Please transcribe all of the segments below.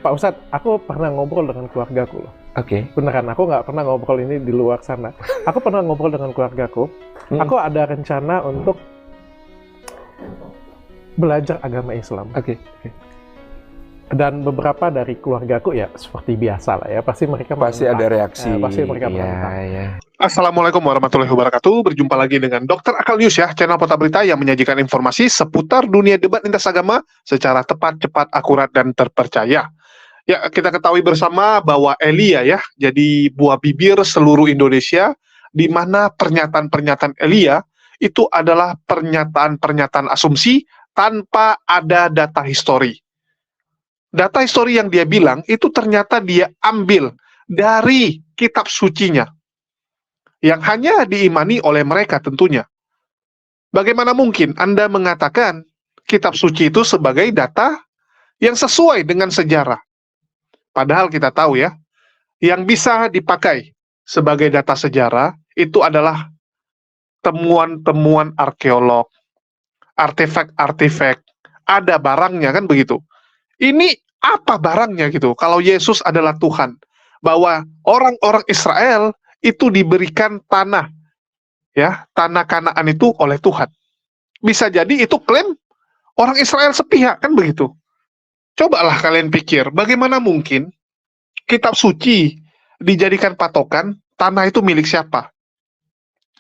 Pak Ustadz, aku pernah ngobrol dengan keluargaku loh. Oke. Beneran, aku nggak pernah ngobrol ini di luar sana. Aku pernah ngobrol dengan keluargaku. Aku ada rencana untuk belajar agama Islam. Oke. Dan beberapa dari keluargaku ya seperti biasa lah ya, pasti mereka Pasti menentang. ada reaksi. Pasti mereka Iya, menentang. iya. Assalamualaikum warahmatullahi wabarakatuh. Berjumpa lagi dengan Dr. Akal News ya, channel Pota Berita yang menyajikan informasi seputar dunia debat lintas agama secara tepat, cepat, akurat, dan terpercaya. Ya, kita ketahui bersama bahwa Elia ya, jadi buah bibir seluruh Indonesia, di mana pernyataan-pernyataan Elia itu adalah pernyataan-pernyataan asumsi tanpa ada data histori. Data histori yang dia bilang itu ternyata dia ambil dari kitab sucinya, yang hanya diimani oleh mereka tentunya. Bagaimana mungkin Anda mengatakan kitab suci itu sebagai data yang sesuai dengan sejarah? Padahal kita tahu ya, yang bisa dipakai sebagai data sejarah itu adalah temuan-temuan arkeolog, artefak-artefak, ada barangnya kan begitu. Ini apa barangnya gitu? Kalau Yesus adalah Tuhan, bahwa orang-orang Israel itu diberikan tanah, ya, tanah Kanaan itu oleh Tuhan. Bisa jadi itu klaim orang Israel sepihak, kan begitu. Cobalah kalian pikir, bagaimana mungkin kitab suci dijadikan patokan, tanah itu milik siapa?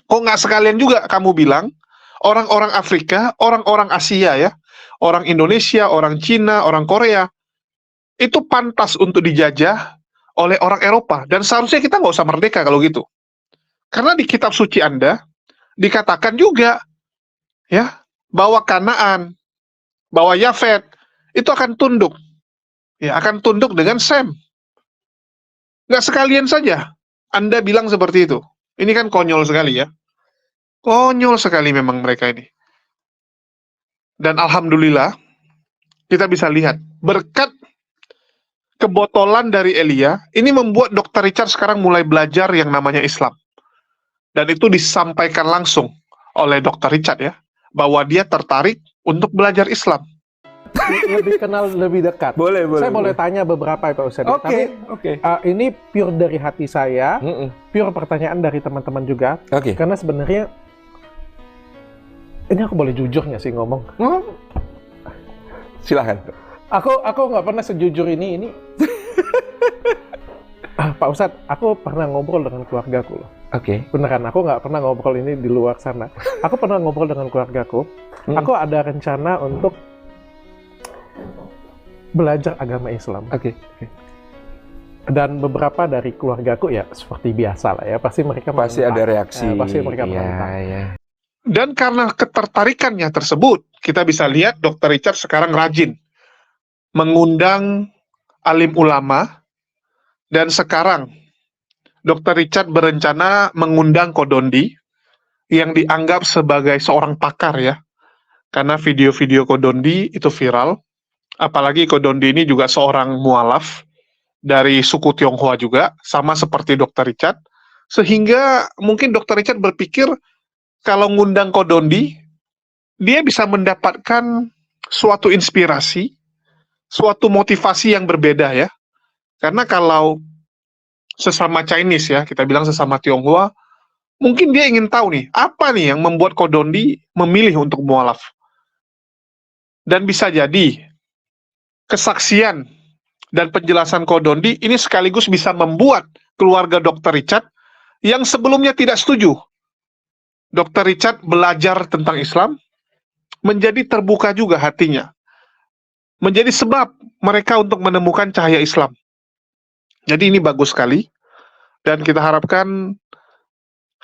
Kok nggak sekalian juga kamu bilang, orang-orang Afrika, orang-orang Asia ya, orang Indonesia, orang Cina, orang Korea, itu pantas untuk dijajah oleh orang Eropa. Dan seharusnya kita nggak usah merdeka kalau gitu. Karena di kitab suci Anda dikatakan juga ya bahwa Kanaan, bahwa Yafet itu akan tunduk, ya akan tunduk dengan Sem. Nggak sekalian saja Anda bilang seperti itu. Ini kan konyol sekali ya. Konyol sekali memang mereka ini. Dan alhamdulillah kita bisa lihat berkat kebotolan dari Elia, ini membuat Dr. Richard sekarang mulai belajar yang namanya Islam. Dan itu disampaikan langsung oleh Dr. Richard ya, bahwa dia tertarik untuk belajar Islam. Lebih kenal, lebih dekat. Boleh. Saya boleh tanya beberapa ya Pak Ustadz. Oke. Ini pure dari hati saya, pure pertanyaan dari teman-teman juga. Oke. Karena sebenarnya, ini aku boleh jujur nggak sih ngomong? Silahkan. Aku nggak pernah sejujur ini. Pak Ustadz, aku pernah ngobrol dengan keluargaku loh. Oke. Beneran, aku nggak pernah ngobrol ini di luar sana. Aku pernah ngobrol dengan keluargaku. Aku ada rencana untuk belajar agama Islam. Oke. Dan beberapa dari keluargaku ya seperti biasa lah ya, pasti mereka Pasti menentang. ada reaksi. Pasti mereka menentang. Iya. Dan karena ketertarikannya tersebut, kita bisa lihat Dr. Richard sekarang rajin mengundang alim ulama, dan sekarang Dr. Richard berencana mengundang Kodondi yang dianggap sebagai seorang pakar ya, karena video-video Kodondi itu viral, apalagi Kodondi ini juga seorang mualaf dari suku Tionghoa juga, sama seperti Dr. Richard, sehingga mungkin Dr. Richard berpikir kalau ngundang Kodondi, dia bisa mendapatkan suatu inspirasi, suatu motivasi yang berbeda ya. Karena kalau sesama Chinese ya, kita bilang sesama Tionghoa, mungkin dia ingin tahu nih, apa nih yang membuat Kodondi memilih untuk mualaf. Dan bisa jadi kesaksian dan penjelasan Kodondi ini sekaligus bisa membuat keluarga Dr. Richard yang sebelumnya tidak setuju Dr. Richard belajar tentang Islam, menjadi terbuka juga hatinya. Menjadi sebab mereka untuk menemukan cahaya Islam. Jadi ini bagus sekali. Dan kita harapkan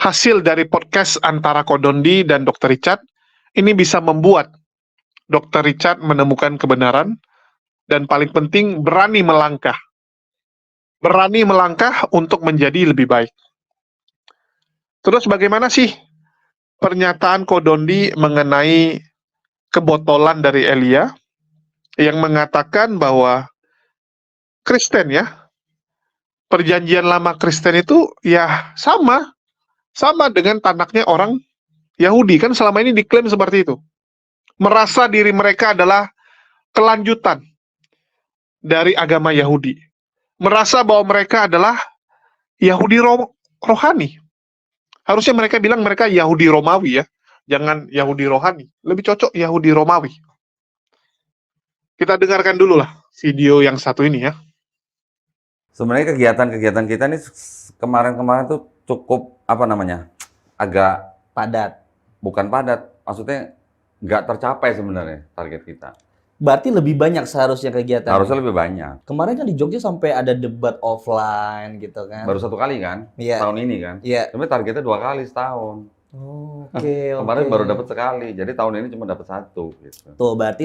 hasil dari podcast antara Kodondi dan Dr. Richard ini bisa membuat Dr. Richard menemukan kebenaran dan paling penting berani melangkah. Berani melangkah untuk menjadi lebih baik. Terus bagaimana sih pernyataan Kodondi mengenai kebotolan dari Elia yang mengatakan bahwa Kristen ya, perjanjian lama Kristen itu ya sama dengan tanaknya orang Yahudi, kan selama ini diklaim seperti itu. Merasa diri mereka adalah kelanjutan dari agama Yahudi. Merasa bahwa mereka adalah Yahudi rohani. Harusnya mereka bilang mereka Yahudi Romawi ya. Jangan Yahudi rohani. Lebih cocok Yahudi Romawi. Kita dengarkan dulu lah video yang satu ini ya. Sebenarnya kegiatan-kegiatan kita ini kemarin-kemarin tuh cukup agak Padat. bukan padat, maksudnya nggak tercapai sebenarnya target kita. Berarti lebih banyak seharusnya kegiatan. Harusnya lebih banyak. Kemarin kan di Jogja sampai ada debat offline gitu kan. Baru 1 kali kan, Iya. tahun ini kan. Iya. Sebenarnya targetnya 2 kali setahun. Oke. Kemarin baru dapat sekali, jadi tahun ini cuma dapat 1 gitu. Tuh berarti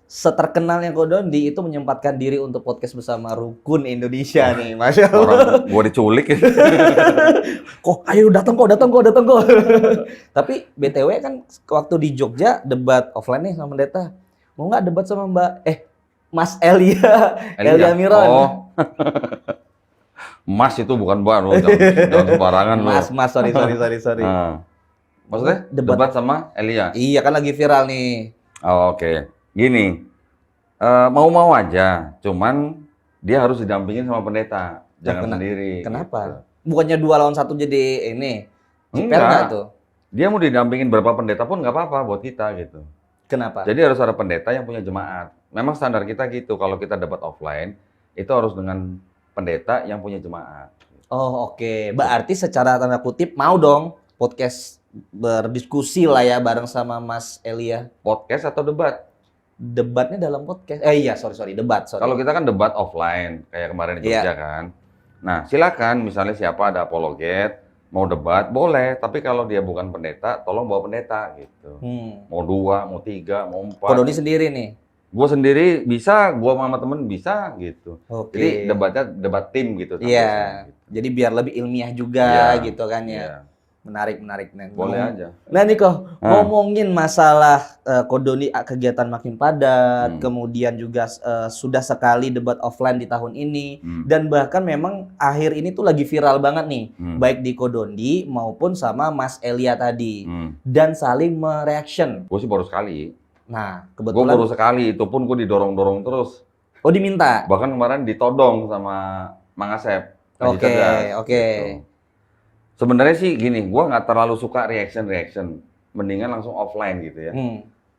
seterkenalnya Kodondi itu menyempatkan diri untuk podcast bersama Rukun Indonesia nih, Masya Allah. Orang gua diculik ya. Kok ayo datang kok. Tapi BTW kan waktu di Jogja debat offline nih sama Pendeta. Mau nggak debat sama Mas Elia Miron? Oh. Mas itu bukan baru, jangan sembarangan lu. Mas, sorry. Nah. Maksudnya debat sama Elia? Iya kan lagi viral nih. Oh, oke. Gini, mau-mau aja, cuman dia harus didampingin sama pendeta, jangan sendiri. Kenapa? Gitu. Bukannya 2 lawan 1 jadi ini? Jiper Enggak. nggak tuh? Dia mau didampingin berapa pendeta pun nggak apa-apa buat kita gitu. Kenapa? Jadi harus ada pendeta yang punya jemaat. Memang standar kita gitu, kalau kita debat offline, itu harus dengan pendeta yang punya jemaat. Oh oke. Berarti secara tanda kutip mau dong podcast berdiskusi lah ya bareng sama Mas Elia. Podcast atau debat? Debatnya dalam podcast. Sorry, debat. Sorry. Kalau kita kan debat offline, kayak kemarin di Jogja kan. Nah, silakan misalnya siapa ada apologet, mau debat, boleh. Tapi kalau dia bukan pendeta, tolong bawa pendeta gitu. Mau 2, mau 3, mau 4. Kodoni sendiri nih. Gue sendiri bisa, gue sama temen bisa gitu. Oke. Jadi debatnya debat tim gitu. Iya. Gitu. Jadi biar lebih ilmiah juga Iya, gitu kan ya. Iya. Menarik. Boleh aja. Nah Niko, ngomongin masalah Kodoni kegiatan makin padat, kemudian juga sudah sekali debat offline di tahun ini, dan bahkan memang akhir ini tuh lagi viral banget nih, baik di Kodondi maupun sama Mas Elia tadi, dan saling mereaction. Gue sih baru sekali. Nah, Gue kebetulan. baru sekali, itu pun gue didorong-dorong terus. Oh diminta? Bahkan kemarin ditodong sama Mang Asep. Oke. Gitu. Sebenarnya sih gini, gue nggak terlalu suka reaction, mendingan langsung offline gitu ya.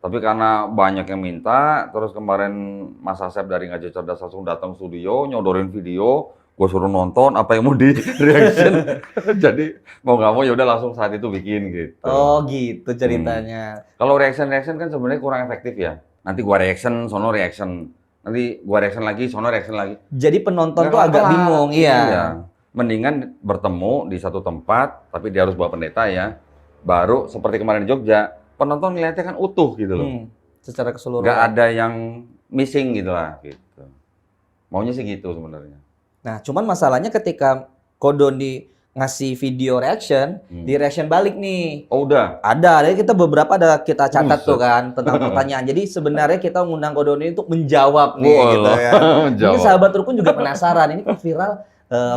Tapi karena banyak yang minta, terus kemarin Mas Asep dari Ngaji Cerdas langsung datang studio, nyodorin video, gue suruh nonton apa yang mau di reaction. Jadi mau nggak mau ya udah langsung saat itu bikin gitu. Oh gitu ceritanya. Kalau reaction kan sebenarnya kurang efektif ya. Nanti gua reaction, sono reaction. Nanti gua reaction lagi, sono reaction lagi. Jadi penonton Nggak tuh agak kelar. bingung, iya. Mendingan bertemu di satu tempat, tapi dia harus bawa pendeta ya. Baru seperti kemarin di Jogja, penonton ngeliatnya kan utuh gitu loh. Secara keseluruhan. Nggak ada yang missing gitu lah gitu. Maunya sih gitu sebenarnya. Nah, cuman masalahnya ketika Kodoni ngasih video reaction, di reaction balik nih. Oh udah? Ada kita beberapa kita catat tuh kan tentang pertanyaan. Jadi sebenarnya kita ngundang Kodoni untuk menjawab nih gitu ya. Mungkin sahabat Rukun juga penasaran, ini kok viral,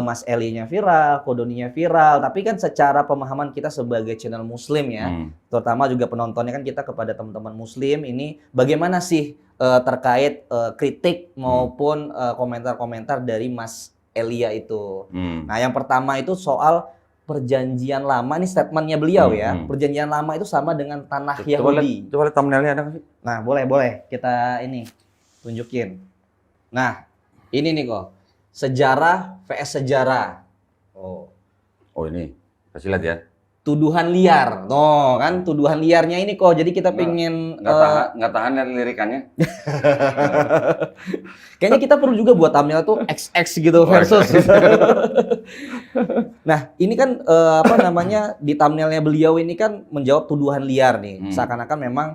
Mas Elinya viral, Kodoninya viral, tapi kan secara pemahaman kita sebagai channel Muslim ya, terutama juga penontonnya kan kita kepada teman-teman Muslim ini bagaimana sih terkait kritik maupun komentar-komentar dari Mas Elia itu. Nah, yang pertama itu soal perjanjian lama, ini statementnya beliau ya. Perjanjian lama itu sama dengan tanah Yahudi. Coba lihat thumbnailnya ada nggak sih? Nah, boleh kita ini tunjukin. Nah, ini nih kok. Sejarah vs sejarah. Oh ini, kasih lihat ya. Tuduhan liar. Tuh, kan tuduhan liarnya ini kok. Jadi kita pengen nggak tahan lihat lirikannya. Kayaknya kita perlu juga buat thumbnail tuh XX gitu versus. Nah, ini kan di thumbnailnya beliau ini kan menjawab tuduhan liar nih. Seakan-akan memang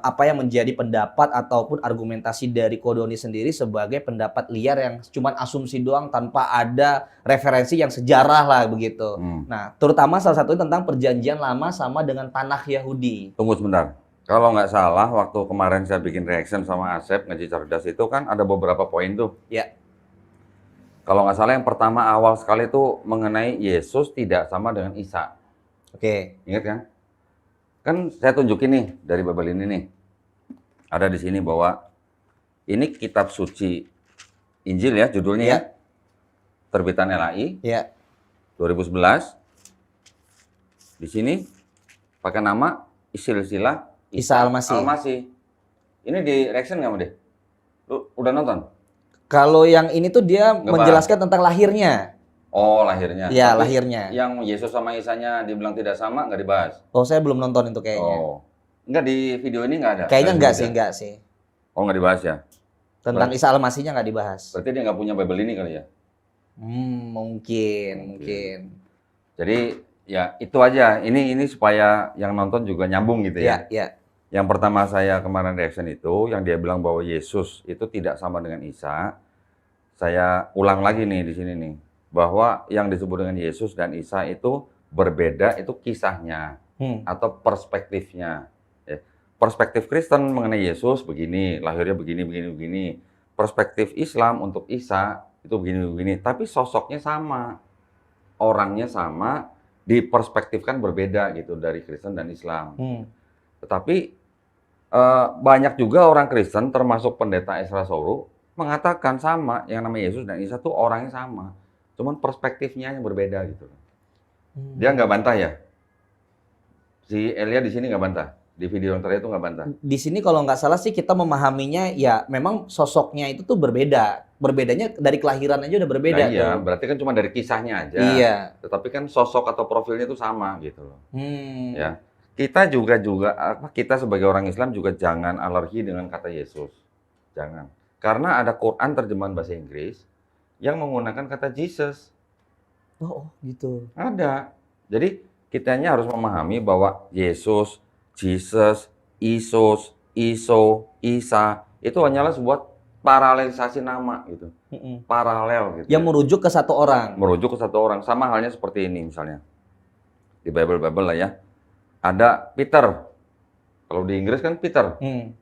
apa yang menjadi pendapat ataupun argumentasi dari Kodoni sendiri sebagai pendapat liar yang cuma asumsi doang tanpa ada referensi yang sejarah lah begitu. Nah, terutama salah satunya tentang perjanjian lama sama dengan tanah Yahudi. Tunggu sebentar. Kalau nggak salah, waktu kemarin saya bikin reaction sama Asep Ngaji Cerdas itu kan ada beberapa poin tuh. Ya. Kalau nggak salah yang pertama awal sekali itu mengenai Yesus tidak sama dengan Isa. Oke. Ingat kan? Kan saya tunjukin nih dari Bible ini nih. Ada di sini bahwa ini kitab suci Injil ya judulnya Ya. ya. Terbitan LAI Ya. 2011. Di sini pakai nama silsilah Isa Al-Masih. Al-Masih. Ini di reaction nggak, Deh? Lu udah nonton? Kalau yang ini tuh dia Nggak menjelaskan tentang lahirnya. Oh, lahirnya. Iya, Tapi lahirnya. Yang Yesus sama Isanya dibilang tidak sama, nggak dibahas? Oh, saya belum nonton itu kayaknya. Oh. Nggak, di video ini nggak ada? Kayaknya Nggak enggak disebut sih, ya? enggak sih. Oh, nggak dibahas ya? Tentang Isa Al-Masihnya nggak dibahas. Berarti dia nggak punya Bible ini kali ya? Mungkin. Jadi, ya itu aja. Ini supaya yang nonton juga nyambung gitu ya. Ya. Yang pertama saya kemarin reaction itu, yang dia bilang bahwa Yesus itu tidak sama dengan Isa. Saya ulang lagi nih di sini nih, bahwa yang disebut dengan Yesus dan Isa itu berbeda, itu kisahnya atau perspektifnya. Ya. Perspektif Kristen mengenai Yesus begini, lahirnya begini. Perspektif Islam untuk Isa itu begini. Tapi sosoknya sama, orangnya sama, diperspektifkan berbeda gitu dari Kristen dan Islam. Tetapi banyak juga orang Kristen, termasuk pendeta Ezra Soru, mengatakan sama, yang namanya Yesus dan Isa tuh orangnya sama, cuman perspektifnya yang berbeda gitu. Dia nggak bantah ya? Si Elia di sini nggak bantah? Di video yang terakhir itu nggak bantah? Di sini kalau nggak salah sih kita memahaminya ya memang sosoknya itu tuh berbeda. Berbedanya dari kelahiran aja udah berbeda Nah, iya, tuh. berarti kan cuma dari kisahnya aja. Iya. Tetapi kan sosok atau profilnya itu sama gitu loh. Ya. Kita sebagai orang Islam juga jangan alergi dengan kata Yesus. Jangan. Karena ada Quran terjemahan bahasa Inggris yang menggunakan kata Jesus. Oh, gitu. Ada. Jadi kitanya harus memahami bahwa Yesus, Jesus, Isus, Iso, Isa itu hanyalah sebuah paralelisasi nama gitu. Paralel gitu. Yang merujuk ke satu orang. Merujuk ke satu orang. Sama halnya seperti ini misalnya. Di Bible lah ya. Ada Peter. Kalau di Inggris kan Peter.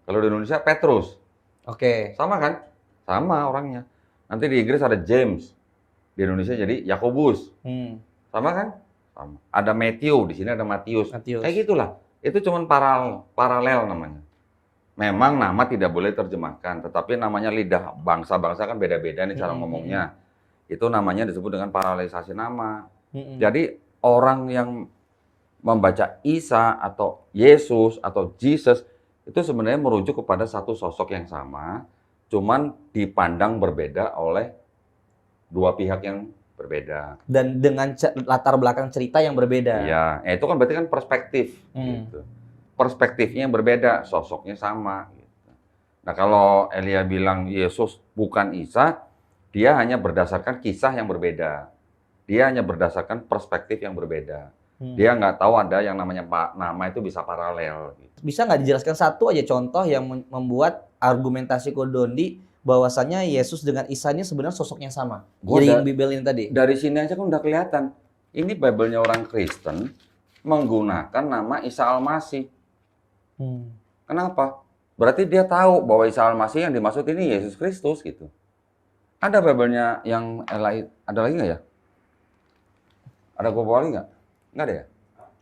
Kalau di Indonesia Petrus. Oke. Sama kan? Sama orangnya. Nanti di Inggris ada James. Di Indonesia jadi Yakobus. Sama kan? Sama. Ada Matthew, di sini ada Matius. Kayak gitulah. Itu cuma paralel namanya. Memang nama tidak boleh terjemahkan, tetapi namanya lidah bangsa-bangsa kan beda-beda nih cara ngomongnya. Itu namanya disebut dengan paralelisasi nama. Jadi orang yang membaca Isa atau Yesus atau Jesus itu sebenarnya merujuk kepada satu sosok yang sama, cuman dipandang berbeda oleh dua pihak yang berbeda. Dan dengan latar belakang cerita yang berbeda. Iya, itu kan berarti kan perspektif. Gitu. Perspektifnya yang berbeda, sosoknya sama. Gitu. Nah kalau Elia bilang Yesus bukan Isa, dia hanya berdasarkan kisah yang berbeda. Dia hanya berdasarkan perspektif yang berbeda. Dia nggak tahu ada yang namanya nama itu bisa paralel. Gitu. Bisa nggak dijelaskan satu aja contoh yang membuat argumentasi Kodondi bahwasannya Yesus dengan Isa ini sebenarnya sosoknya sama? Dari Bible ini tadi. Dari sini aja kan udah kelihatan. Ini Bible-nya orang Kristen menggunakan nama Isa Al-Masih. Kenapa? Berarti dia tahu bahwa Isa Al-Masih yang dimaksud ini Yesus Kristus gitu. Ada Bible-nya yang lain, ada lagi nggak ya? Ada Gopali nggak? Nggak ada ya?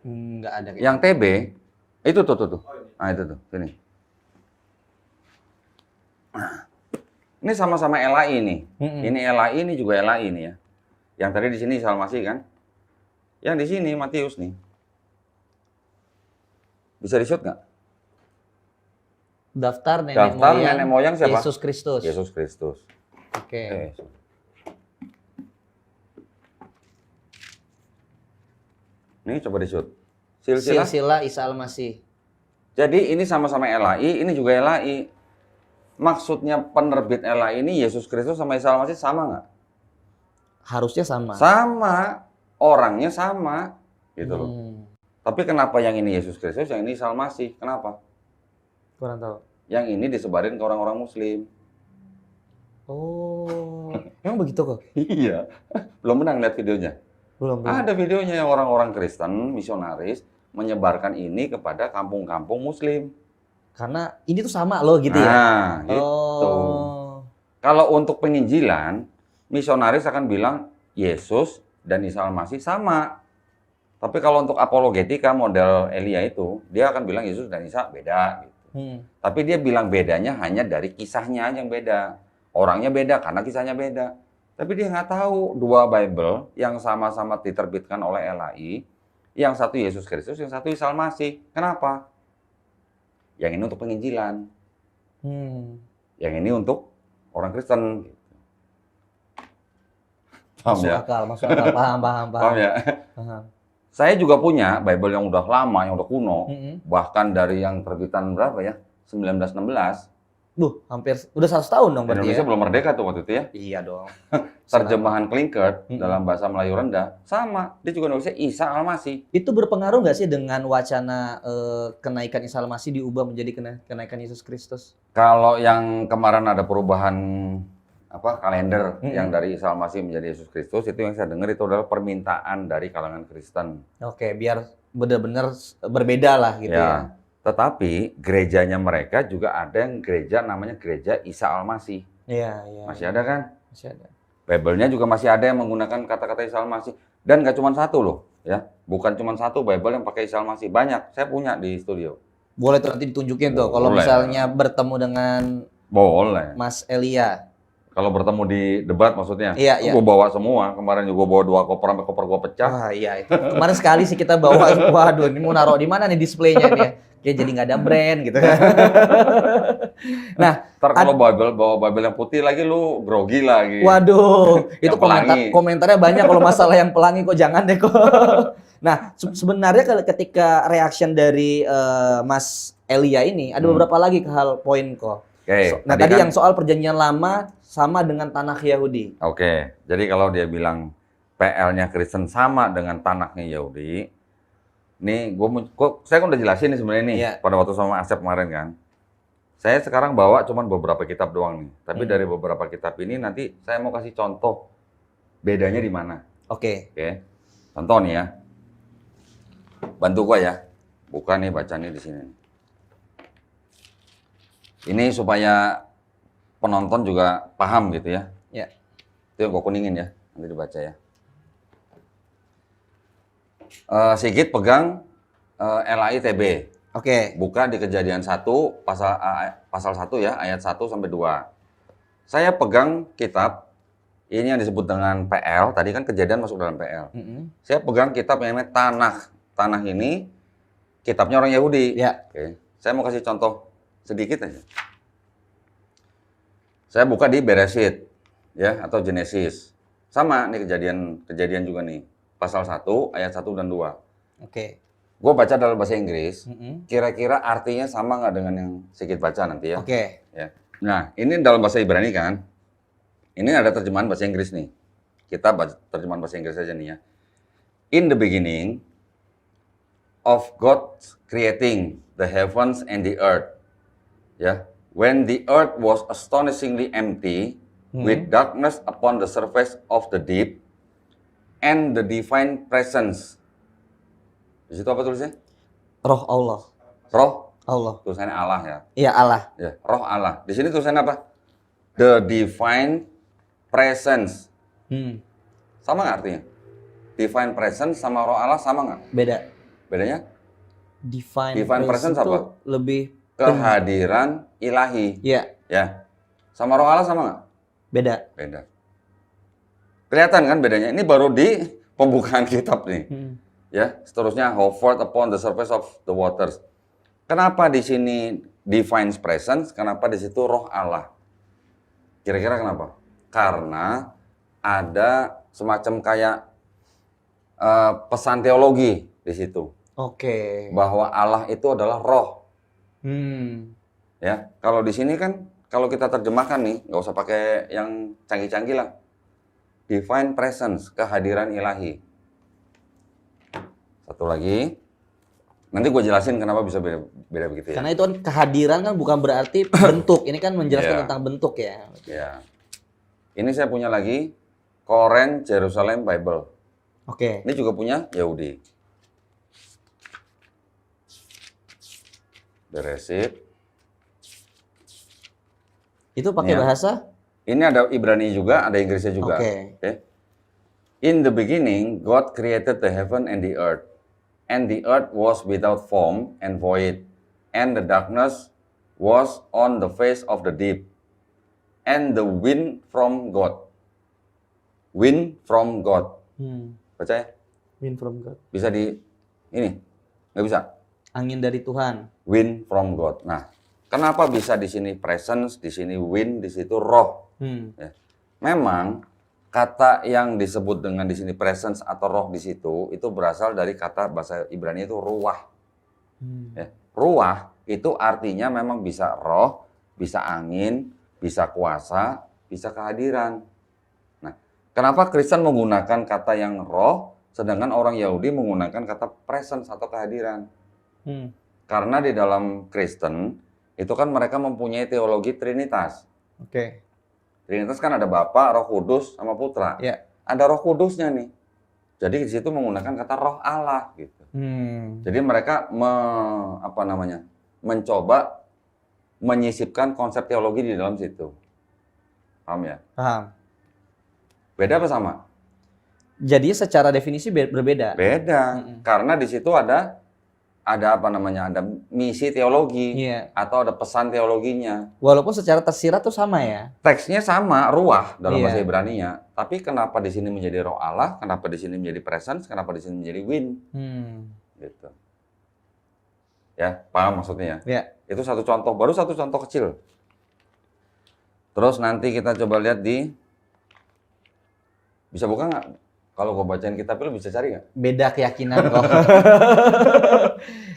Nggak ada. Yang TB, itu tuh. Nah itu tuh, sini. Ini sama-sama LAI nih. Ini LAI, ini juga LAI nih ya. Yang tadi di sini Isa Al-Masih kan? Yang di sini Matius nih. Bisa di-shoot nggak? Daftar nenek moyang siapa? Yesus Kristus. Yesus Kristus. Oke. Ini coba di-shoot. Silsilah Isa Al-Masih. Jadi ini sama-sama LAI, ini juga LAI. Maksudnya penerbit LAI ini Yesus Kristus sama Isa Al-Masih sama nggak? Harusnya sama. Sama. Orangnya sama. Gitu loh. Tapi kenapa yang ini Yesus Kristus, yang ini Isa Al-Masih? Kenapa? Kurang tahu. Yang ini disebarin ke orang-orang Muslim. Oh, emang begitu kok? Iya. Belum pernah ngeliat videonya? Belum. Ada videonya yang orang-orang Kristen, misionaris, menyebarkan ini kepada kampung-kampung Muslim. Karena ini tuh sama loh gitu ya? Nah, gitu. Kalau untuk penginjilan, misionaris akan bilang Yesus dan Isa Al-Masih sama. Tapi kalau untuk apologetika model Elia itu, dia akan bilang Yesus dan Isa beda. Gitu. Tapi dia bilang bedanya hanya dari kisahnya yang beda. Orangnya beda karena kisahnya beda. Tapi dia nggak tahu dua Bible yang sama-sama diterbitkan oleh LAI, yang satu Yesus Kristus, yang satu Isa Al-Masih. Kenapa? Yang ini untuk penginjilan. Yang ini untuk orang Kristen. Paham Masuk ya? akal, paham. Paham ya? Paham. Saya juga punya Bible yang udah lama, yang udah kuno. Bahkan dari yang terbitan berapa ya? 1916. Hampir udah 100 tahun dong berarti. Indonesia ya? belum merdeka tuh waktu itu ya. Iya dong. Terjemahan Klinkert dalam bahasa Melayu rendah sama. Dia juga nulisnya Isa Al-Masih. Itu berpengaruh nggak sih dengan wacana kenaikan Isa Al-Masih diubah menjadi kenaikan Yesus Kristus? Kalau yang kemarin ada perubahan kalender yang dari Isa Al-Masih menjadi Yesus Kristus, itu yang saya dengar itu adalah permintaan dari kalangan Kristen. Oke, biar benar-benar berbeda lah gitu ya. Tetapi gerejanya mereka juga ada yang gereja namanya gereja Isa Al-Masih. Iya. Masih ada kan? Masih ada. Bible-nya juga masih ada yang menggunakan kata-kata Isa Al-Masih. Dan nggak cuma satu loh, ya. Bukan cuma satu Bible yang pakai Isa Al-Masih. Banyak, saya punya di studio. Boleh tuh nanti ditunjukin tuh, kalau misalnya bertemu dengan Boleh. Mas Elia. Kalau bertemu di debat maksudnya? Iya. Gue bawa semua. Kemarin juga bawa 2 koper sampai koper gue pecah. Wah iya itu. Kemarin sekali sih kita bawa. Waduh, ini mau naruh di mana nih displaynya nih? Ya jadi nggak ada brand gitu. Nah, ntar kalau bawa Bible yang putih lagi lu grogi lagi. Waduh, itu komentarnya banyak kalau masalah yang pelangi kok jangan deh kok. Nah, sebenarnya ketika reaction dari Mas Elia ini ada beberapa lagi hal poin kok. Nah, tadi yang soal perjanjian lama sama dengan tanah Yahudi. Oke, jadi kalau dia bilang PL-nya Kristen sama dengan tanahnya Yahudi, nih saya kan udah jelasin nih sebenarnya nih pada waktu sama Asep kemarin kan. Saya sekarang bawa cuman beberapa kitab doang nih, tapi dari beberapa kitab ini nanti saya mau kasih contoh bedanya di mana. Oke, contoh nih ya, bantu gua ya, buka nih baca nih di sini. Ini supaya penonton juga paham gitu ya. Ya. Itu yang gua kuningin ya, nanti dibaca ya. Sigit pegang LAITB. Oke. Buka di Kejadian 1 pasal 1 ya, ayat 1 sampai 2. Saya pegang kitab ini yang disebut dengan PL, tadi kan Kejadian masuk dalam PL. Saya pegang kitab yang namanya Tanah. Tanah ini kitabnya orang Yahudi. Ya. Oke. Saya mau kasih contoh sedikit aja. Saya buka di Bereshit ya atau Genesis. Sama nih kejadian juga nih. Pasal 1 ayat 1 dan 2. Oke. Gue baca dalam bahasa Inggris. Kira-kira artinya sama nggak dengan yang sedikit baca nanti ya? Oke. Ya. Nah, ini dalam bahasa Ibrani kan. Ini ada terjemahan bahasa Inggris nih. Kita baca terjemahan bahasa Inggris aja nih ya. In the beginning of God creating the heavens and the earth. Ya. When the earth was astonishingly empty, with darkness upon the surface of the deep, and the divine presence. Di situ apa tulisnya? Roh Allah. Roh Allah. Tulisannya Allah ya. Iya Allah. Ya, Roh Allah. Di sini tulisannya apa? The divine presence. Sama nggak artinya? Divine presence sama Roh Allah sama nggak? Beda. Bedanya? Divine presence apa? Lebih kehadiran ilahi. Iya. Ya. Sama Roh Allah sama nggak? Beda. Beda. Kelihatan kan bedanya? Ini baru di pembukaan kitab nih. Ya, seterusnya hovered upon the surface of the waters. Kenapa di sini divine presence? Kenapa di situ Roh Allah? Kira-kira kenapa? Karena ada semacam kayak pesan teologi di situ. Oke. Bahwa Allah itu adalah roh. Ya, kalau di sini kan kalau kita terjemahkan nih, nggak usah pakai yang canggih-canggih lah. Divine presence, kehadiran ilahi. Satu lagi, nanti gue jelasin kenapa bisa beda begitu ya. Karena itu kan kehadiran kan bukan berarti bentuk. Ini kan menjelaskan tentang bentuk ya. Ya. Ini saya punya lagi Koren Jerusalem Bible. Oke. Ini juga punya Yahudi. Bereshit. Itu pakai bahasa? Ini ada Ibrani juga, ada Inggrisnya juga. Okay. In the beginning, God created the heaven and the earth. And the earth was without form and void. And the darkness was on the face of the deep. and the wind from God. Wind from God. Baca ya? Wind from God. Bisa di ini? Nggak bisa? Angin dari Tuhan. Wind from God. Nah, kenapa bisa di sini presence, di sini wind, di situ roh? Ya. Memang kata yang disebut dengan di sini presence atau roh di situ itu berasal dari kata bahasa Ibrani itu ruah. Ya. Ruah itu artinya memang bisa roh, bisa angin, bisa kuasa, bisa kehadiran. Nah, kenapa Kristen menggunakan kata yang roh, sedangkan orang Yahudi menggunakan kata presence atau kehadiran? Karena di dalam Kristen itu kan mereka mempunyai teologi Trinitas. Oke. Trinitas kan ada Bapa, Roh Kudus, sama Putra. Ya. Ada Roh Kudusnya nih. Jadi di situ menggunakan kata Roh Allah gitu. Jadi mereka mencoba menyisipkan konsep teologi di dalam situ. Paham ya? Paham. Beda apa sama? Jadi secara definisi berbeda. Beda. Karena di situ ada ada misi teologi atau ada pesan teologinya. Walaupun secara tersirat tuh sama ya. Teksnya sama, ruah dalam bahasa Ibrani-nya. Tapi kenapa di sini menjadi roh Allah, kenapa di sini menjadi presence, kenapa di sini menjadi wind? Gitu. Ya, paham maksudnya? Ya. Itu satu contoh, baru satu contoh kecil. Terus nanti kita coba lihat bisa buka nggak? Kalau gue bacain kitab lu bisa cari nggak? Beda keyakinan kok.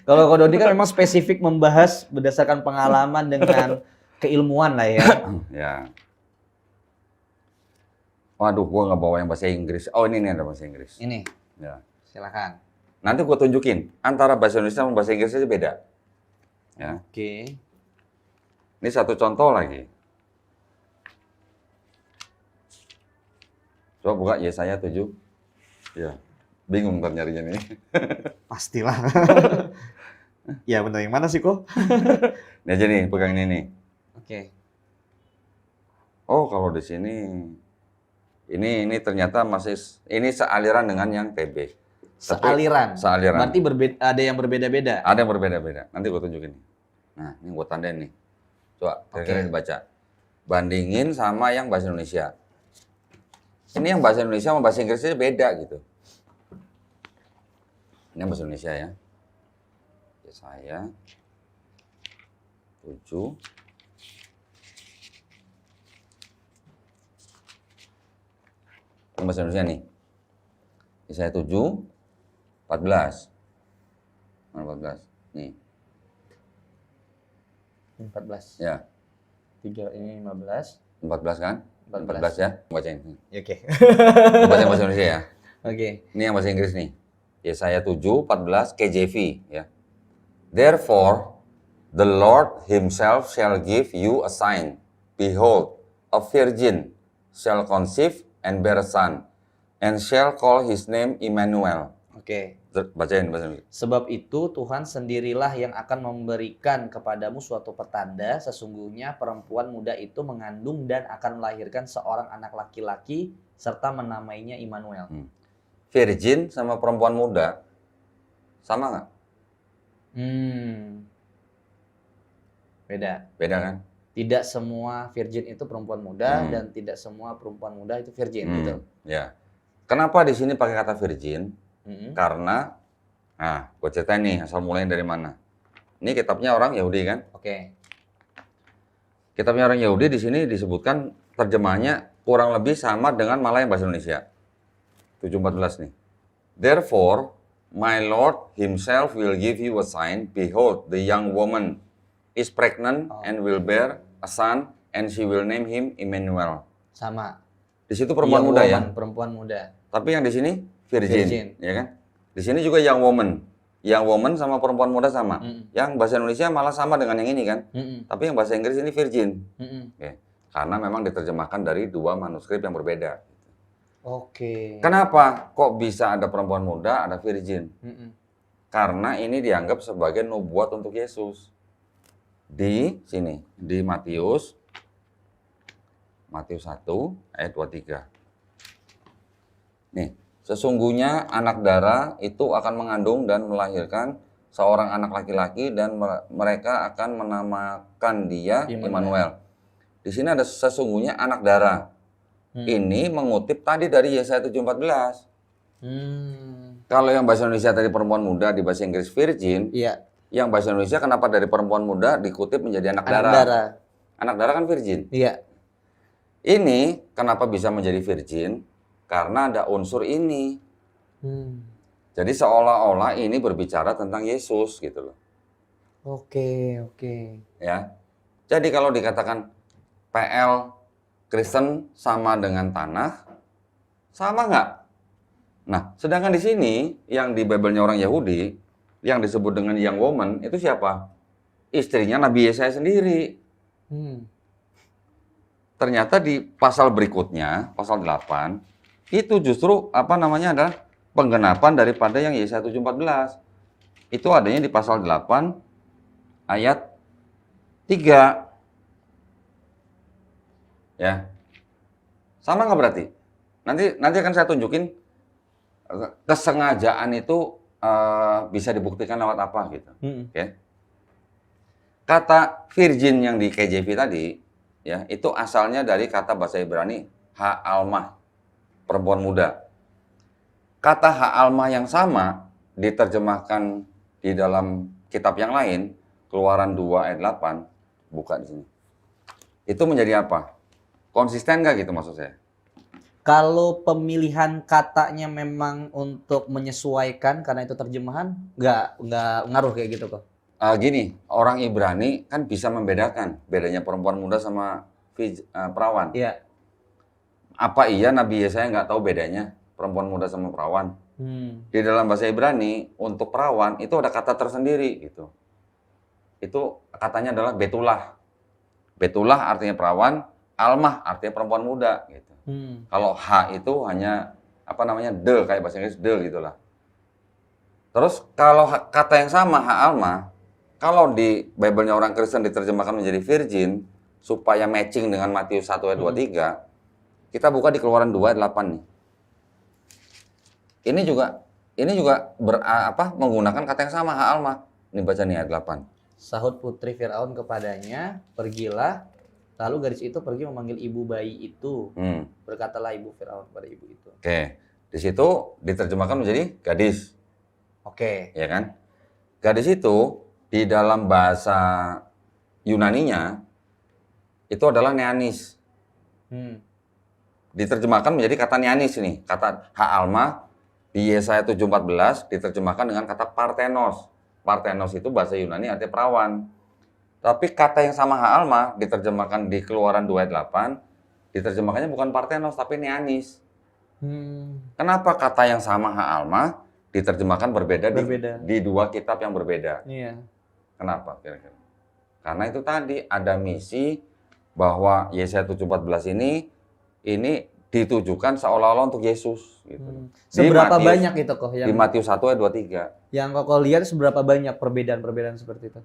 Kalau Ko Dodi kan memang spesifik membahas berdasarkan pengalaman dengan keilmuan lah ya. Ya. Waduh, gue nggak bawa yang bahasa Inggris. Oh ini ada bahasa Inggris. Ini. Ya. Silakan. Nanti gue tunjukin antara bahasa Indonesia sama bahasa Inggris aja beda. Ya. Oke. Ini satu contoh lagi. Coba buka Yesaya 7. Ya. Bingung ntar nyarinya nih. Pastilah. Ya benar yang mana sih kok? Ini aja nih, pegang ini nih. Oke. Oh, kalau di sini ini ternyata masih ini sealiran dengan yang TB. Sealiran. Sealiran. Berarti ada yang berbeda-beda. Ada yang berbeda-beda. Nanti gue tunjukin. Nah, ini gue tandain nih. Coba kira-kira dibaca. Bandingin sama yang bahasa Indonesia. Ini yang bahasa Indonesia sama bahasa Inggrisnya beda gitu. Ini yang bahasa Indonesia ya. Yesaya 7. Ini bahasa Indonesia nih. Yesaya 7, 14. Mana 14? Nih. 14. Ya. 3 ini 15. 14 kan? 14 ya. Bacain. Oke. Baca bahasa Indonesia ya. Oke. Ini yang bahasa Inggris nih. Yesaya 7, 14 KJV ya. Therefore, the Lord himself shall give you a sign. Behold, a virgin shall conceive and bear a son, and shall call his name Immanuel. Oke. Bacain bahasa Inggris. Sebab itu Tuhan sendirilah yang akan memberikan kepadamu suatu petanda, sesungguhnya perempuan muda itu mengandung dan akan melahirkan seorang anak laki-laki serta menamainya Immanuel. Virgin sama perempuan muda sama nggak? Beda. Beda kan? Tidak semua virgin itu perempuan muda dan tidak semua perempuan muda itu virgin gitu. Ya. Kenapa di sini pakai kata virgin? Karena, nah, gue ceritain nih asal mulainya dari mana. Ini kitabnya orang Yahudi kan? Oke. Kitabnya orang Yahudi di sini disebutkan terjemahannya kurang lebih sama dengan malah yang bahasa Indonesia. 7:14 nih. Therefore, my Lord himself will give you a sign. Behold, the young woman is pregnant and will bear a son, and she will name him Immanuel. Sama. Di situ perempuan muda ya. Perempuan muda. Tapi yang di sini virgin, ya kan? Di sini juga young woman. Young woman sama perempuan muda sama. Yang bahasa Indonesia malah sama dengan yang ini kan? Tapi yang bahasa Inggris ini virgin. Oke. Karena memang diterjemahkan dari dua manuskrip yang berbeda. Oke. Kenapa kok bisa ada perempuan muda, ada virgin? Karena ini dianggap sebagai nubuat untuk Yesus. Di sini, di Matius 1 ayat 23. Nih, sesungguhnya anak darah itu akan mengandung dan melahirkan seorang anak laki-laki dan mereka akan menamakan dia Immanuel. di sini ada sesungguhnya anak darah. Ini mengutip tadi dari Yesaya 7:14. Kalau yang bahasa Indonesia tadi perempuan muda, di bahasa Inggris virgin. Iya. Yang bahasa Indonesia kenapa dari perempuan muda dikutip menjadi anak darah? Anak darah kan virgin. Iya. Ini kenapa bisa menjadi virgin? Karena ada unsur ini. Jadi seolah-olah ini berbicara tentang Yesus gitu loh. Oke. Ya. Jadi kalau dikatakan PL Kristen sama dengan tanah, sama nggak? Nah, sedangkan di sini yang di Bible-nya orang Yahudi, yang disebut dengan young woman, itu siapa? Istrinya Nabi Yesaya sendiri. Ternyata di pasal berikutnya, pasal 8, itu justru adalah penggenapan daripada yang Yesaya 7:14. Itu adanya di pasal 8 ayat 3. Ya. Sama nggak berarti? Nanti akan saya tunjukin kesengajaan itu bisa dibuktikan lewat apa gitu. Okay? Kata virgin yang di KJV tadi, ya, itu asalnya dari kata bahasa Ibrani ha'almah, perempuan muda. Kata ha'almah yang sama diterjemahkan di dalam kitab yang lain, Keluaran 2 ayat 8, buka di sini. Itu menjadi apa? Konsisten nggak gitu maksud saya? Kalau pemilihan katanya memang untuk menyesuaikan karena itu terjemahan, nggak ngaruh kayak gitu kok. Gini, orang Ibrani kan bisa membedakan bedanya perempuan muda sama perawan. Iya. Apa iya Nabi Yesaya nggak tahu bedanya perempuan muda sama perawan? Di dalam bahasa Ibrani untuk perawan itu ada kata tersendiri gitu. Itu katanya adalah betulah. Betulah artinya perawan, almah artinya perempuan muda gitu. Kalau H itu hanya de, kayak bahasa Inggris de gitulah. Terus kalau kata yang sama almah, kalau di Bible-nya orang Kristen diterjemahkan menjadi virgin supaya matching dengan Matius 1 ayat 23, kita buka di Keluaran 2 ayat 8 nih. Ini juga menggunakan kata yang sama almah. Ini baca nih ayat 8. Sahut putri Firaun kepadanya, pergilah. Lalu gadis itu pergi memanggil ibu bayi itu. Berkatalah ibu Firaun pada ibu itu. Oke, di situ diterjemahkan menjadi gadis. Oke. Ya kan? Gadis itu di dalam bahasa Yunaninya itu adalah neanis. Diterjemahkan menjadi kata neanis nih. Kata ha'almah di Yesaya 7:14 diterjemahkan dengan kata parthenos. Parthenos itu bahasa Yunani artinya perawan. Tapi kata yang sama ha'almah diterjemahkan di Keluaran 2 ayat 8, diterjemahkannya bukan parthenos tapi neanis. Kenapa kata yang sama ha'almah diterjemahkan berbeda. Di dua kitab yang berbeda? Iya. Kenapa kira-kira? Karena itu tadi ada misi bahwa Yesaya 7:14 ini ditujukan seolah-olah untuk Yesus gitu. Seberapa banyak itu kok yang di Matius 1 ayat 23. Yang kok lihat seberapa banyak perbedaan-perbedaan seperti itu?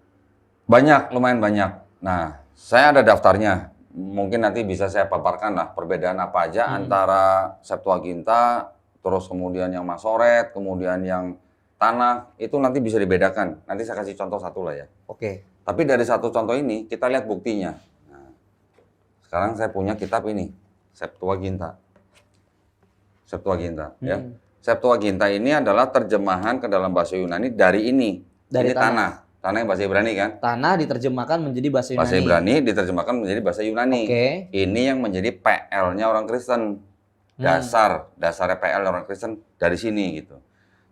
Banyak, lumayan banyak. Nah, saya ada daftarnya. Mungkin nanti bisa saya paparkan lah perbedaan apa aja antara Septuaginta, terus kemudian yang Masoret, kemudian yang Tanakh, itu nanti bisa dibedakan. Nanti saya kasih contoh satu lah ya. Oke. Tapi dari satu contoh ini, kita lihat buktinya. Nah, sekarang saya punya kitab ini, Septuaginta. Ya. Septuaginta ini adalah terjemahan ke dalam bahasa Yunani dari ini. Dari ini Tanakh. Tanah yang bahasa Ibrani kan? Tanah diterjemahkan menjadi bahasa Yunani. Bahasa Ibrani diterjemahkan menjadi bahasa Yunani. Ini yang menjadi PL-nya orang Kristen. Dasarnya PL orang Kristen dari sini gitu.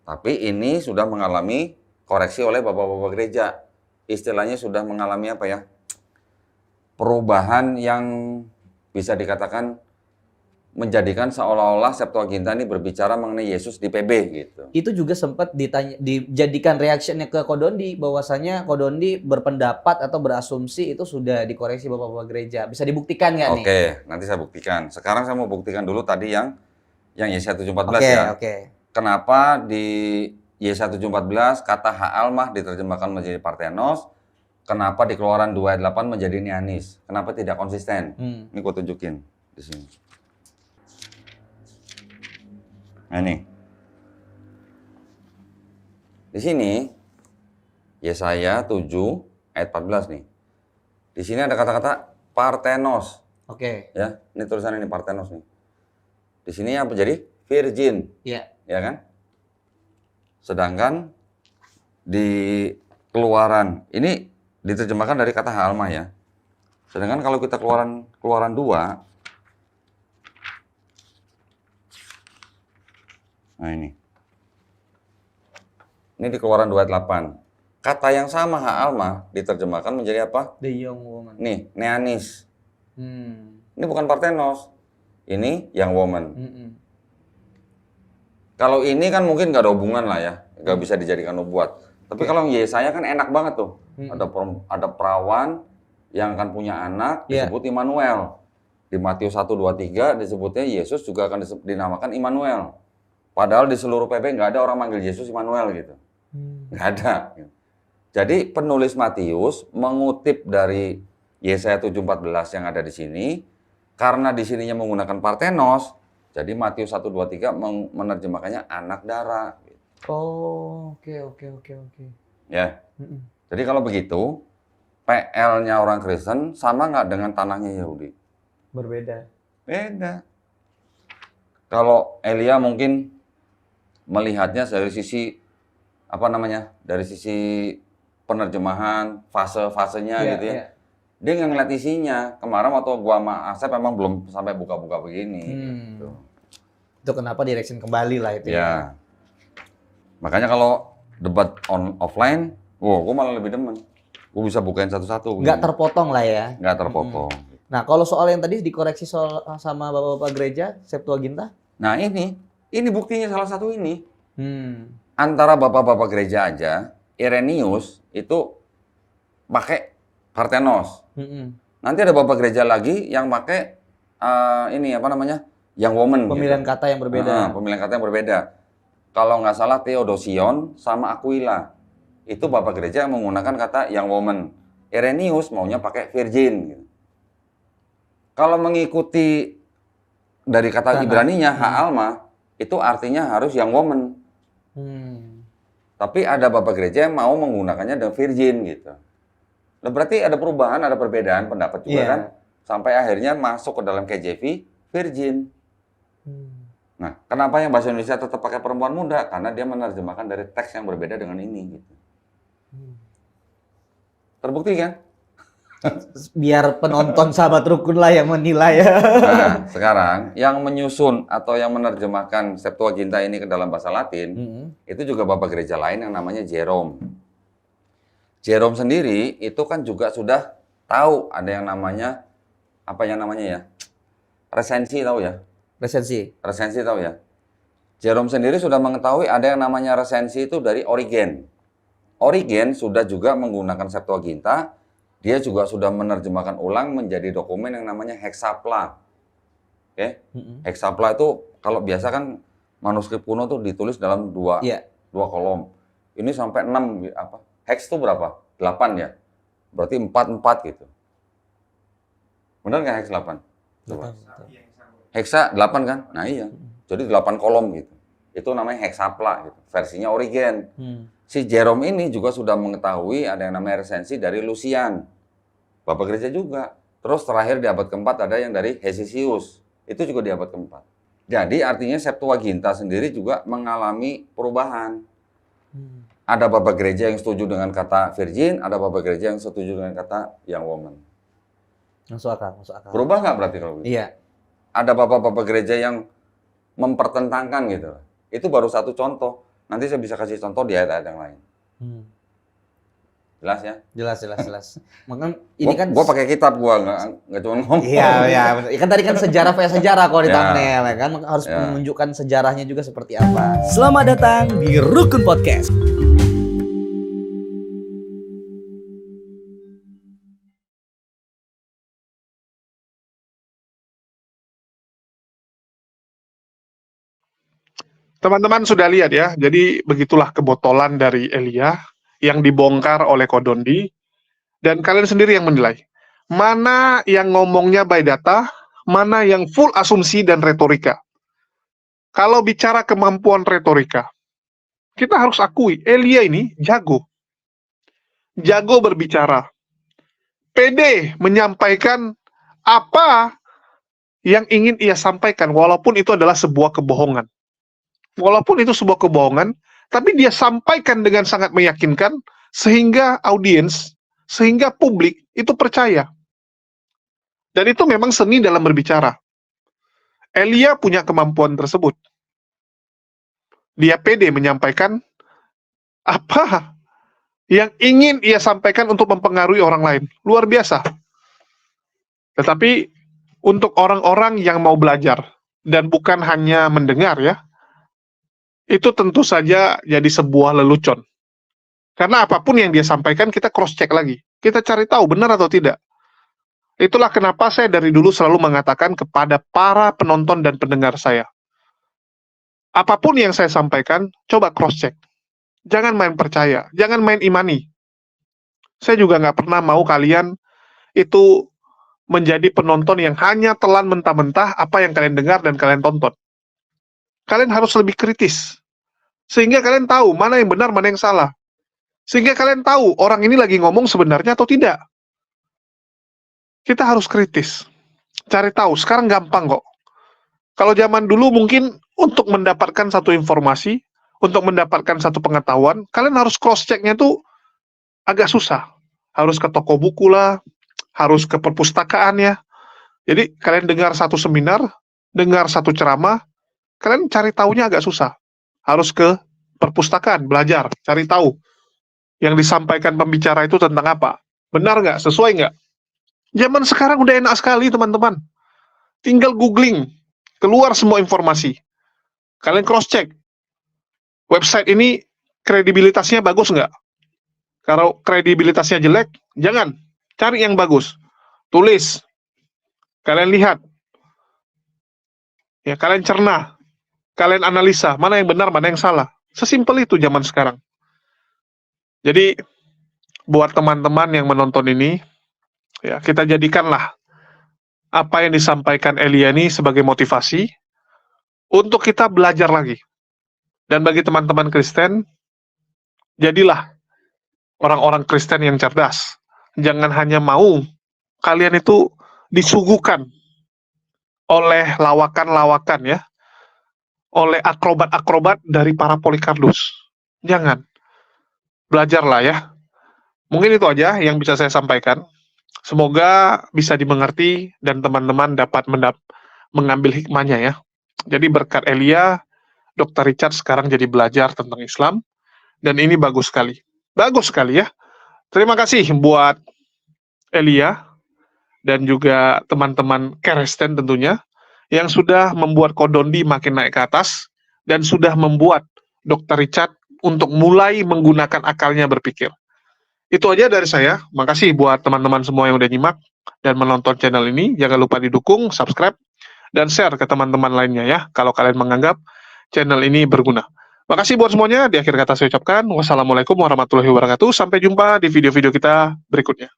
Tapi ini sudah mengalami koreksi oleh bapak-bapak gereja. Istilahnya sudah mengalami perubahan yang bisa dikatakan menjadikan seolah-olah Septuaginta ini berbicara mengenai Yesus di PB gitu. Itu juga sempat dijadikan reactionnya ke Kodondi, bahwasanya Kodondi berpendapat atau berasumsi itu sudah dikoreksi bapak-bapak gereja. Bisa dibuktikan nggak nih? Oke, nanti saya buktikan. Sekarang saya mau buktikan dulu tadi yang Yesaya 7:14 ya. Kenapa di Yesaya 7:14 kata ha'almah diterjemahkan menjadi parthenos? Kenapa di Keluaran 2 ayat 8 menjadi neanis? Kenapa tidak konsisten? Ini gue tunjukin di sini. Nah ini. Di sini Yesaya 7 ayat 14 nih. Di sini ada kata-kata Parthenos. Oke. Ya, ini tulisan ini Parthenos nih. Di sini apa jadi? Virgin. Iya. Ya kan? Sedangkan di Keluaran ini diterjemahkan dari kata halma ya. Sedangkan kalau kita Keluaran 2, nah ini di Keluaran 2 ayat 8. Kata yang sama alma diterjemahkan menjadi apa? The young woman. Nih, neanis. Ini bukan Parthenos. Ini young woman. Kalau ini kan mungkin nggak ada hubungan lah ya, nggak bisa dijadikan nubuat. Tapi kalau yang Yesaya kan enak banget tuh. Ada perawan yang akan punya anak disebut Immanuel. Di Matius 1, 2, 3 disebutnya Yesus juga akan dinamakan Immanuel. Padahal di seluruh PP nggak ada orang manggil Yesus Immanuel gitu. Nggak ada. Jadi penulis Matius mengutip dari Yesaya 7:14 yang ada di sini, karena di sininya menggunakan Parthenos, jadi Matius 1, 2, 3 menerjemahkannya anak darah. Oh, oke. Ya. Jadi kalau begitu, PL-nya orang Kristen sama nggak dengan tanahnya Yahudi? Berbeda. Beda. Kalau Elia mungkin melihatnya dari sisi dari sisi penerjemahan, fase-fasenya gitu ya. Dia nggak ngeliat isinya. Kemarin waktu gua sama Asep emang belum sampai buka-buka begini. Gitu. Itu kenapa direction kembali lah itu ya. Makanya kalau debat offline, gua malah lebih demen. Gua bisa bukain satu-satu. Nggak terpotong lah ya. Nggak terpotong. Nah, kalau soal yang tadi dikoreksi sama bapak-bapak gereja, Septuaginta? Nah ini buktinya salah satu ini. Antara bapak-bapak gereja aja, Irenaeus itu pakai Parthenos. Nanti ada bapak gereja lagi yang pakai young woman. Pemilihan gitu. kata yang berbeda. Pemilihan kata yang berbeda. Kalau nggak salah Theodosion sama Aquila. Itu bapak gereja yang menggunakan kata young woman. Irenaeus maunya pakai virgin. Gitu. Kalau mengikuti dari kata Ibraninya, ha'alma, itu artinya harus young woman. Tapi ada bapak gereja yang mau menggunakannya the virgin gitu. Nah, berarti ada perubahan, ada perbedaan pendapat juga kan? Sampai akhirnya masuk ke dalam KJV, virgin. Nah, kenapa yang bahasa Indonesia tetap pakai perempuan muda? Karena dia menerjemahkan dari teks yang berbeda dengan ini gitu. Terbukti kan? Biar penonton sahabat rukun lah yang menilai ya. Nah, sekarang yang menyusun atau yang menerjemahkan Septuaginta ini ke dalam bahasa Latin, itu juga bapak gereja lain yang namanya Jerome. Jerome sendiri itu kan juga sudah tahu ada yang namanya, resensi tahu ya? Resensi tahu ya? Jerome sendiri sudah mengetahui ada yang namanya resensi itu dari Origen. Origen sudah juga menggunakan Septuaginta. Dia juga sudah menerjemahkan ulang menjadi dokumen yang namanya hexapla. Oke? Hexapla itu kalau biasa kan manuskrip kuno tuh ditulis dalam dua kolom. Ini sampai 6 Hex itu berapa? 8 ya. Berarti 4 gitu. Benar nggak hex 8? Coba. Hexa 8 kan? Nah iya. Jadi 8 kolom gitu. Itu namanya hexapla gitu. Versinya Origen. Si Jerome ini juga sudah mengetahui ada yang namanya resensi dari Lucian. Bapak gereja juga. Terus terakhir di abad keempat ada yang dari Hesisius. Itu juga di abad keempat. Jadi artinya Septuaginta sendiri juga mengalami perubahan. Ada bapak gereja yang setuju dengan kata virgin, ada bapak gereja yang setuju dengan kata young woman. Masuk akal. Berubah nggak berarti kalau gitu? Iya. Ada bapak-bapak gereja yang mempertentangkan gitu. Itu baru satu contoh. Nanti saya bisa kasih contoh di ayat-ayat yang lain. Jelas ya? Jelas. Makanya ini kan Gua pakai kitab, gua nggak cuma ngomong. Iya. Kan tadi kan sejarah kalau di thumbnail ya kan harus menunjukkan sejarahnya juga seperti apa. Selamat datang di Rukun Podcast. Teman-teman sudah lihat ya, jadi begitulah kebotolan dari Elia yang dibongkar oleh Kodondi, dan kalian sendiri yang menilai. Mana yang ngomongnya by data, mana yang full asumsi dan retorika. Kalau bicara kemampuan retorika, kita harus akui, Elia ini jago. Jago berbicara. Pede menyampaikan apa yang ingin ia sampaikan, walaupun itu adalah sebuah kebohongan. Walaupun itu sebuah kebohongan, tapi dia sampaikan dengan sangat meyakinkan, sehingga audiens, sehingga publik itu percaya. Dan itu memang seni dalam berbicara. Elia punya kemampuan tersebut. Dia pede menyampaikan apa yang ingin ia sampaikan untuk mempengaruhi orang lain. Luar biasa. Tetapi untuk orang-orang yang mau belajar dan bukan hanya mendengar ya, itu tentu saja jadi sebuah lelucon. Karena apapun yang dia sampaikan kita cross-check lagi. Kita cari tahu benar atau tidak. Itulah kenapa saya dari dulu selalu mengatakan kepada para penonton dan pendengar saya, apapun yang saya sampaikan, coba cross-check. Jangan main percaya, jangan main imani. Saya juga nggak pernah mau kalian itu menjadi penonton yang hanya telan mentah-mentah apa yang kalian dengar dan kalian tonton. Kalian harus lebih kritis. Sehingga kalian tahu mana yang benar, mana yang salah. Sehingga kalian tahu orang ini lagi ngomong sebenarnya atau tidak. Kita harus kritis. Cari tahu, sekarang gampang kok. Kalau zaman dulu mungkin untuk mendapatkan satu informasi, untuk mendapatkan satu pengetahuan, kalian harus cross-check-nya tuh agak susah. Harus ke toko buku lah, harus ke perpustakaan ya. Jadi kalian dengar satu seminar, dengar satu ceramah, kalian cari tahunya agak susah. Harus ke perpustakaan, belajar, cari tahu. Yang disampaikan pembicara itu tentang apa. Benar nggak? Sesuai nggak? Zaman sekarang udah enak sekali teman-teman. Tinggal googling, keluar semua informasi. Kalian cross-check. Website ini kredibilitasnya bagus nggak? Kalau kredibilitasnya jelek, jangan. Cari yang bagus. Tulis. Kalian lihat. Ya, kalian cerna. Kalian analisa. Mana yang benar, mana yang salah. Sesimpel itu zaman sekarang. Jadi, buat teman-teman yang menonton ini, ya, kita jadikanlah apa yang disampaikan Elia ini sebagai motivasi untuk kita belajar lagi. Dan bagi teman-teman Kristen, jadilah orang-orang Kristen yang cerdas. Jangan hanya mau kalian itu disuguhkan oleh lawakan-lawakan ya, oleh akrobat-akrobat dari para Polikardus. Jangan. Belajarlah ya. Mungkin itu aja yang bisa saya sampaikan. Semoga bisa dimengerti dan teman-teman dapat mengambil hikmahnya ya. Jadi berkat Elia, Dr. Richard sekarang jadi belajar tentang Islam, dan ini bagus sekali. Bagus sekali ya. Terima kasih buat Elia, dan juga teman-teman Kristen tentunya, yang sudah membuat Kodondi makin naik ke atas, dan sudah membuat Dr. Richard untuk mulai menggunakan akalnya berpikir. Itu aja dari saya. Makasih buat teman-teman semua yang udah nyimak dan menonton channel ini. Jangan lupa didukung, subscribe, dan share ke teman-teman lainnya ya, kalau kalian menganggap channel ini berguna. Makasih buat semuanya. Di akhir kata saya ucapkan wassalamualaikum warahmatullahi wabarakatuh. Sampai jumpa di video-video kita berikutnya.